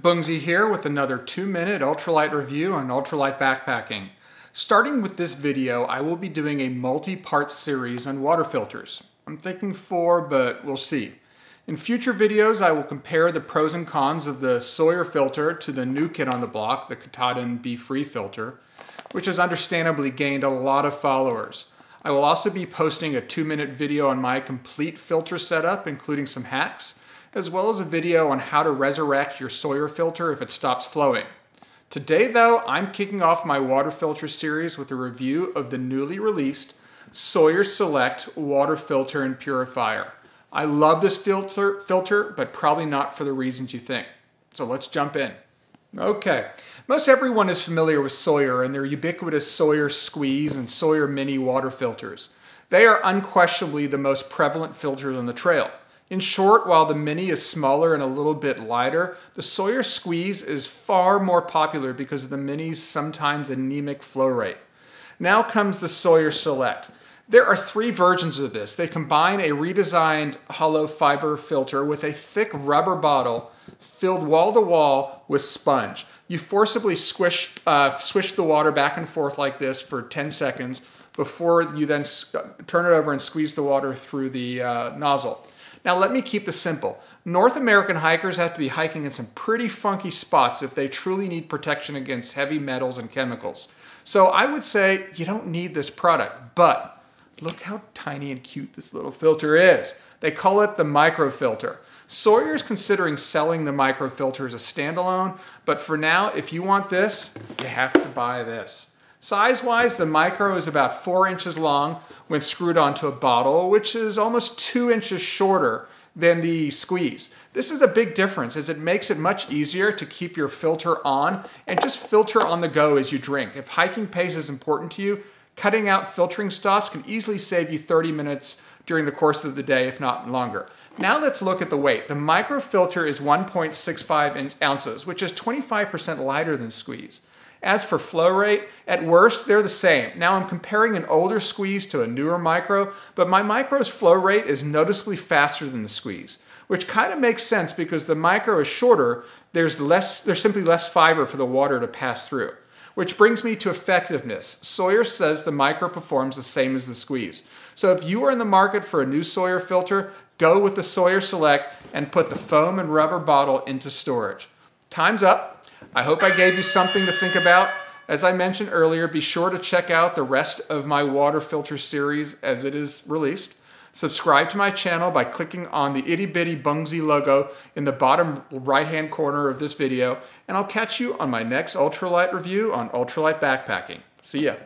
Bungzy here with another 2-minute ultralight review on ultralight backpacking. Starting with this video, I will be doing a multi-part series on water filters. I'm thinking 4, but we'll see. In future videos, I will compare the pros and cons of the Sawyer filter to the new kid on the block, the Katahdin Be-Free filter, which has understandably gained a lot of followers. I will also be posting a 2-minute video on my complete filter setup, including some hacks, as well as a video on how to resurrect your Sawyer filter if it stops flowing. Today though, I'm kicking off my water filter series with a review of the newly released Sawyer Select water filter and purifier. I love this filter, but probably not for the reasons you think. So let's jump in. Okay, most everyone is familiar with Sawyer and their ubiquitous Sawyer Squeeze and Sawyer Mini water filters. They are unquestionably the most prevalent filters on the trail. In short, while the Mini is smaller and a little bit lighter, the Sawyer Squeeze is far more popular because of the Mini's sometimes anemic flow rate. Now comes the Sawyer Select. There are 3 versions of this. They combine a redesigned hollow fiber filter with a thick rubber bottle filled wall to wall with sponge. You forcibly swish the water back and forth like this for 10 seconds before you then turn it over and squeeze the water through the nozzle. Now let me keep this simple. North American hikers have to be hiking in some pretty funky spots if they truly need protection against heavy metals and chemicals. So I would say you don't need this product, but look how tiny and cute this little filter is. They call it the microfilter. Sawyer's considering selling the microfilter as a standalone, but for now, if you want this, you have to buy this. Size-wise, the micro is about 4 inches long when screwed onto a bottle, which is almost 2 inches shorter than the squeeze. This is a big difference as it makes it much easier to keep your filter on and just filter on the go as you drink. If hiking pace is important to you, cutting out filtering stops can easily save you 30 minutes during the course of the day, if not longer. Now let's look at the weight. The microfilter is 1.65 ounces, which is 25% lighter than squeeze. As for flow rate, at worst, they're the same. Now I'm comparing an older squeeze to a newer micro, but my micro's flow rate is noticeably faster than the squeeze, which kind of makes sense because the micro is shorter, there's simply less fiber for the water to pass through. Which brings me to effectiveness. Sawyer says the micro performs the same as the squeeze. So if you are in the market for a new Sawyer filter, go with the Sawyer Select and put the foam and rubber bottle into storage. Time's up. I hope I gave you something to think about. As I mentioned earlier, be sure to check out the rest of my water filter series as it is released. Subscribe to my channel by clicking on the itty bitty Bungzy logo in the bottom right hand corner of this video, and I'll catch you on my next ultralight review on ultralight backpacking. See ya.